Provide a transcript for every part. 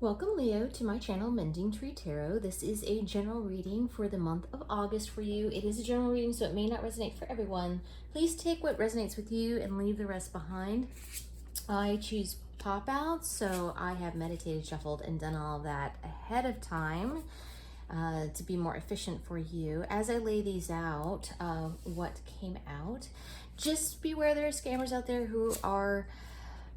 Welcome, Leo, to my channel, Mending Tree Tarot. This is a general reading for the month of August for you. It is a general reading, so it may not resonate for everyone. Please take what resonates with you and leave the rest behind. I choose pop-outs, so I have meditated, shuffled, and done all of that ahead of time to be more efficient for you. As I lay these out, what came out, just beware there are scammers out there who are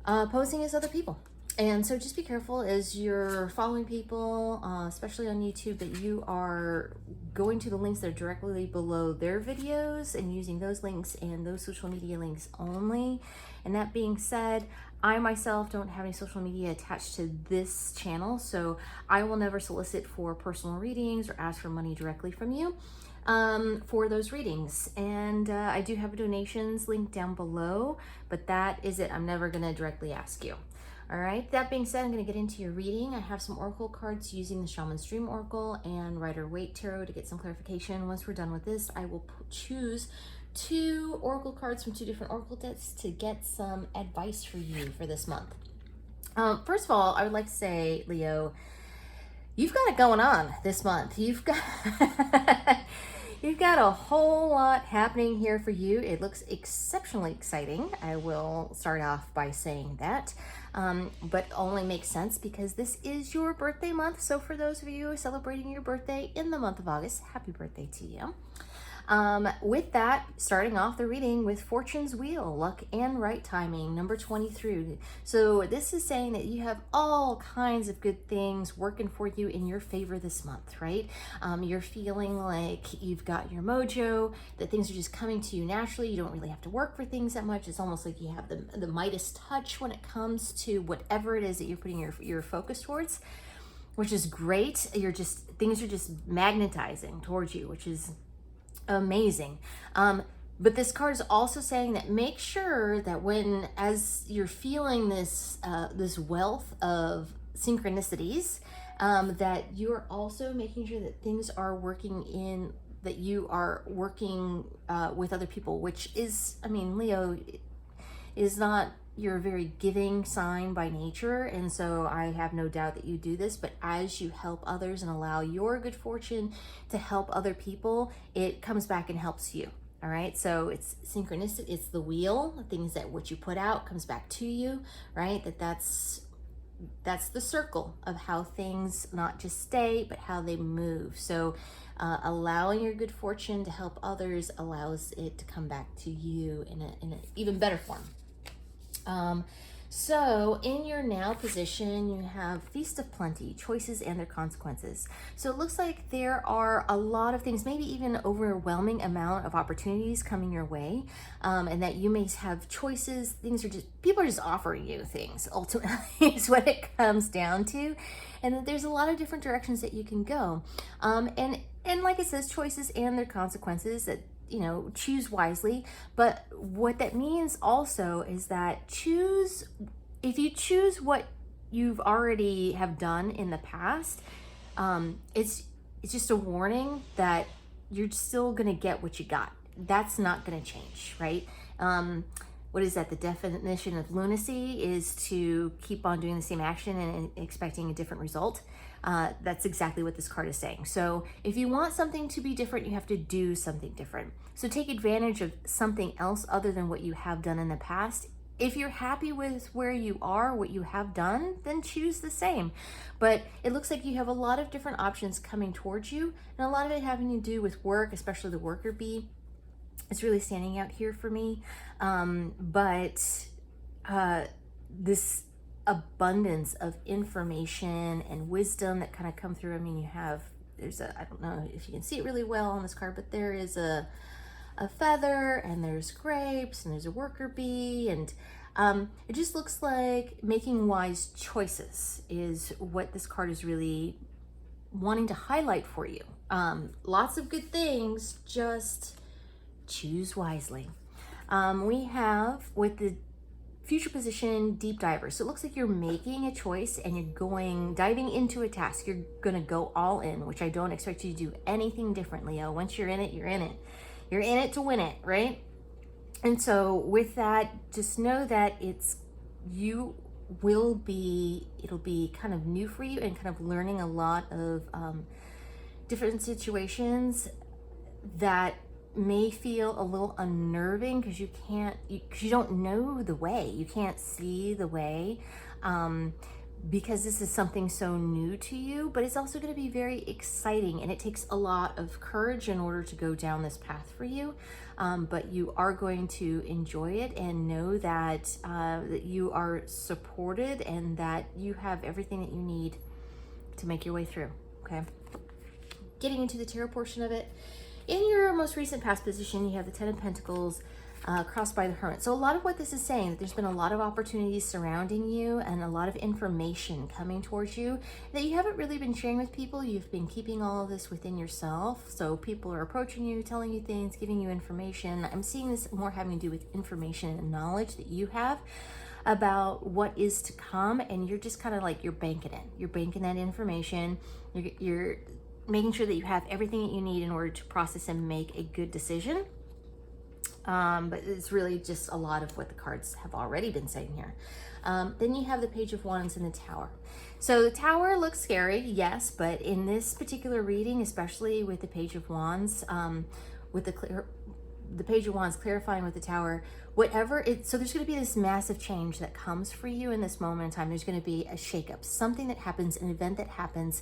posing as other people. And so just be careful as you're following people, especially on YouTube, that you are going to the links that are directly below their videos and using those links and those social media links only. And that being said, I myself don't have any social media attached to this channel, so I will never solicit for personal readings or ask for money directly from you for those readings. And I do have donations linked down below, but that is it. I'm never going to directly ask you. All right, that being said, I'm going to get into your reading. I have some oracle cards using the Shaman's Dream Oracle and Rider-Waite Tarot to get some clarification. Once we're done with this, I will choose two oracle cards from two different oracle decks to get some advice for you for this month. First of all, I would like to say, Leo, you've got it going on this month. You've got You've got a whole lot happening here for you. It looks exceptionally exciting. I will start off by saying that, but only makes sense because this is your birthday month. So for those of you celebrating your birthday in the month of August, happy birthday to you. With that, starting off the reading with Fortune's Wheel, Luck and Right Timing, number 23. So this is saying that you have all kinds of good things working for you in your favor this month, right? You're feeling like you've got your mojo, that things are just coming to you naturally. You don't really have to work for things that much. It's almost like you have the Midas touch when it comes to whatever it is that you're putting your focus towards, which is great. Things are just magnetizing towards you, which is amazing. But this card is also saying that make sure that as you're feeling this wealth of synchronicities, that you're also making sure that things are working that you are working with other people, which is, I mean, Leo is not your very giving sign by nature, and so I have no doubt that you do this, but as you help others and allow your good fortune to help other people, it comes back and helps you. All right, so it's synchronicity, it's the wheel, things that what you put out comes back to you, right? That's the circle of how things not just stay, but how they move. So allowing your good fortune to help others allows it to come back to you in an even better form. So in your now position, you have Feast of Plenty, choices and their consequences. So it looks like there are a lot of things, maybe even overwhelming amount of opportunities coming your way, and that you may have choices. People are just offering you things, ultimately is what it comes down to. And that there's a lot of different directions that you can go. And like it says, choices and their consequences, that choose wisely. But what that means also is that if you choose what you've already have done in the past, it's just a warning that you're still gonna get what you got. That's not gonna change, right? What is that? The definition of lunacy is to keep on doing the same action and expecting a different result. That's exactly what this card is saying. So if you want something to be different, you have to do something different. So take advantage of something else other than what you have done in the past. If you're happy with where you are, what you have done, then choose the same. But it looks like you have a lot of different options coming towards you, and a lot of it having to do with work, especially the worker bee. It's really standing out here for me. This abundance of information and wisdom that kind of come through. I mean, I don't know if you can see it really well on this card, but there is a feather, and there's grapes, and there's a worker bee, and it just looks like making wise choices is what this card is really wanting to highlight for you. Lots of good things, just choose wisely. We have with the future position, Deep Diver. So it looks like you're making a choice and you're diving into a task. You're gonna go all in, which I don't expect you to do anything different, Leo. Once you're in it, you're in it. You're in it to win it, right? And so with that, just know that you it'll be kind of new for you, and kind of learning a lot of different situations that may feel a little unnerving because you don't know the way, you can't see the way, because this is something so new to you. But it's also going to be very exciting, and it takes a lot of courage in order to go down this path for you. But you are going to enjoy it, and know that that you are supported, and that you have everything that you need to make your way through. Okay, getting into the tarot portion of it. In your most recent past position, you have the Ten of Pentacles crossed by the Hermit. So a lot of what this is saying, that there's been a lot of opportunities surrounding you, and a lot of information coming towards you that you haven't really been sharing with people. You've been keeping all of this within yourself. So people are approaching you, telling you things, giving you information. I'm seeing this more having to do with information and knowledge that you have about what is to come, and you're just kind of like, you're banking it. You're banking that information. You're making sure that you have everything that you need in order to process and make a good decision. But it's really just a lot of what the cards have already been saying here. Then you have the Page of Wands and the Tower. So the Tower looks scary, yes, but in this particular reading, especially with the Page of Wands, with the Page of Wands clarifying with the Tower, so there's going to be this massive change that comes for you in this moment in time. There's going to be a shakeup, something that happens, an event that happens,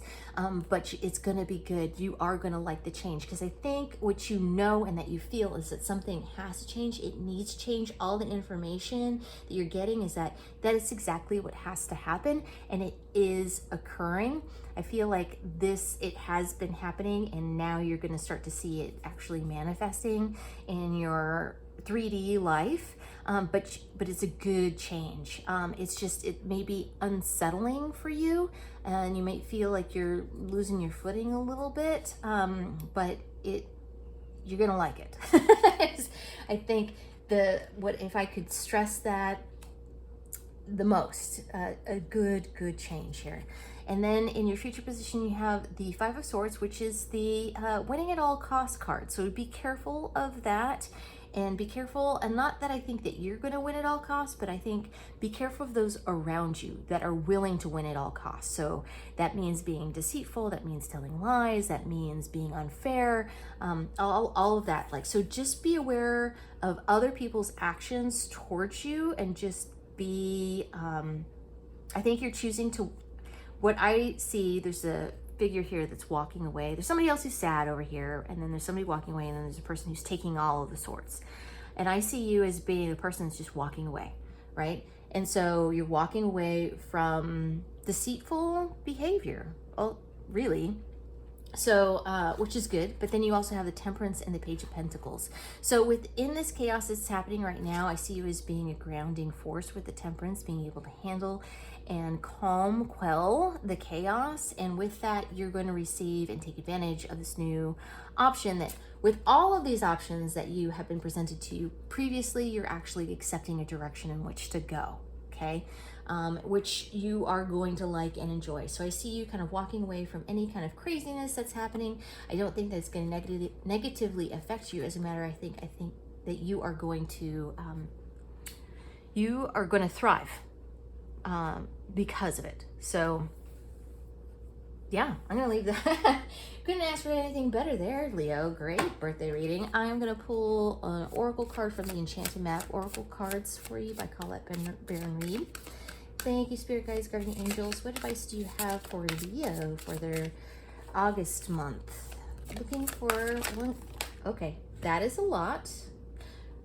but it's going to be good. You are going to like the change, because I think what you know and that you feel is that something has to change. It needs to change. All the information that you're getting is that is exactly what has to happen, and it is occurring. I feel like it has been happening, and now you're going to start to see it actually manifesting in your 3D life, but it's a good change. It may be unsettling for you, and you might feel like you're losing your footing a little bit, but you're gonna like it. I think if I could stress that the most, a good change here. And then in your future position, you have the Five of Swords, which is the winning at all costs card. So be careful of that. And be careful, and not that I think that you're going to win at all costs, but I think be careful of those around you that are willing to win at all costs. So that means being deceitful, that means telling lies, that means being unfair, all of that. So just be aware of other people's actions towards you, and just be, I think you're choosing to, what I see, there's a figure here that's walking away. There's somebody else who's sad over here, and then there's somebody walking away, and then there's a person who's taking all of the swords. And I see you as being the person that's just walking away, right? And so you're walking away from deceitful behavior. Oh, really? So, which is good. But then you also have the Temperance and the Page of Pentacles. So within this chaos that's happening right now, I see you as being a grounding force with the Temperance, being able to handle and quell the chaos. And with that, you're going to receive and take advantage of this new option, that with all of these options that you have been presented to you previously, you're actually accepting a direction in which to go, okay? Which you are going to like and enjoy. So I see you kind of walking away from any kind of craziness that's happening. I don't think that's going to negatively affect you. As a matter, I think that you are going to thrive because of it. So yeah, I'm gonna leave that. Couldn't ask for anything better there, Leo. Great birthday reading. I'm gonna pull an oracle card from the Enchanted Map Oracle Cards for you by Colette Baron Reed. Thank you, Spirit Guides, Guardian Angels. What advice do you have for Leo for their August month? Looking for one. Okay, that is a lot.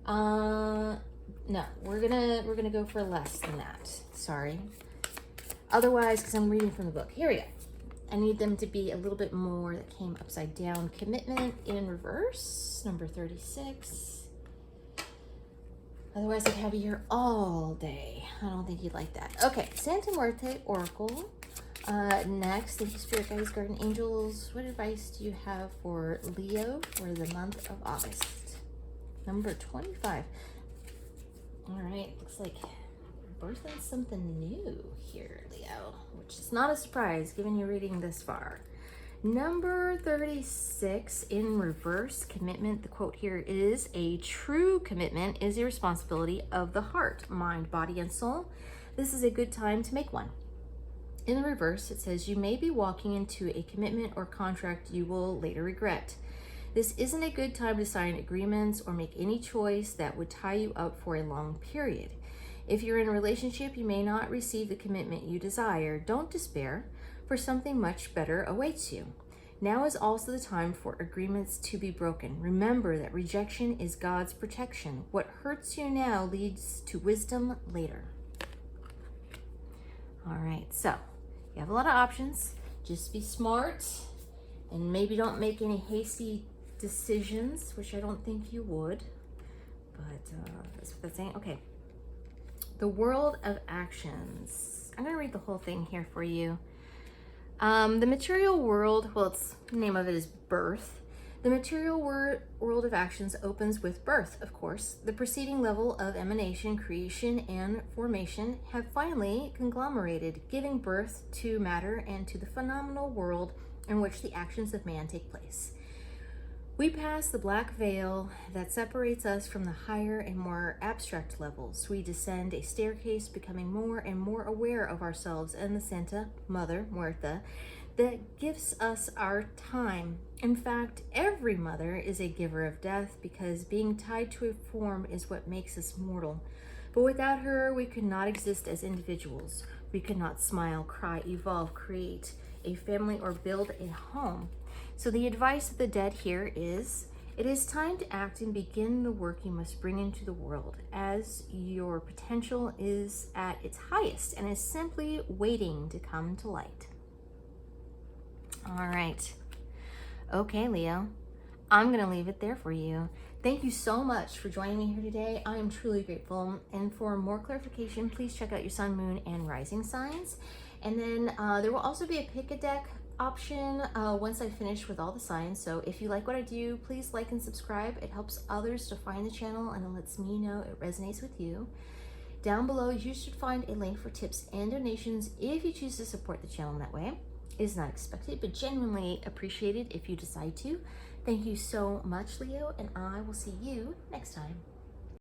No, we're gonna go for less than that. Sorry. Otherwise, because I'm reading from the book. Here we go. I need them to be a little bit more. That came upside down. Commitment in reverse, number 36. Otherwise, I'd have you here all day. I don't think you'd like that. Okay, Santa Muerte Oracle. Next, thank you, Spirit Guides, Guardian Angels. What advice do you have for Leo for the month of August? Number 25. All right, looks like we're birthing something new here, Leo, which is not a surprise given you're reading this far. Number 36 in reverse, commitment. The quote here is, a true commitment is a responsibility of the heart, mind, body, and soul. this is a good time to make one. In the reverse, it says you may be walking into a commitment or contract you will later regret. This isn't a good time to sign agreements or make any choice that would tie you up for a long period. If you're in a relationship, you may not receive the commitment you desire. Don't despair, for something much better awaits you. Now is also the time for agreements to be broken. Remember that rejection is God's protection. What hurts you now leads to wisdom later. All right, so you have a lot of options. Just be smart and maybe don't make any hasty decisions, which I don't think you would, but that's what that's saying. Okay, the world of actions. I'm going to read the whole thing here for you. The material world, well, the name of it is birth. The material world of actions opens with birth, of course. The preceding level of emanation, creation, and formation have finally conglomerated, giving birth to matter and to the phenomenal world in which the actions of man take place. We pass the black veil that separates us from the higher and more abstract levels. We descend a staircase, becoming more and more aware of ourselves and the Santa Mother Muerta that gives us our time. In fact, every mother is a giver of death, because being tied to a form is what makes us mortal. But without her, we could not exist as individuals. We could not smile, cry, evolve, create a family, or build a home. So the advice of the dead here is, it is time to act and begin the work you must bring into the world, as your potential is at its highest and is simply waiting to come to light. All right. Okay, Leo, I'm going to leave it there for you. Thank you so much for joining me here today. I am truly grateful. And for more clarification, please check out your sun, moon, and rising signs. And then there will also be a pick a deck option once I finish with all the signs. So if you like what I do, please like and subscribe. It helps others to find the channel, and it lets me know it resonates with you. Down below, you should find a link for tips and donations if you choose to support the channel in that way. It is not expected, but genuinely appreciated if you decide to. Thank you so much, Leo, and I will see you next time.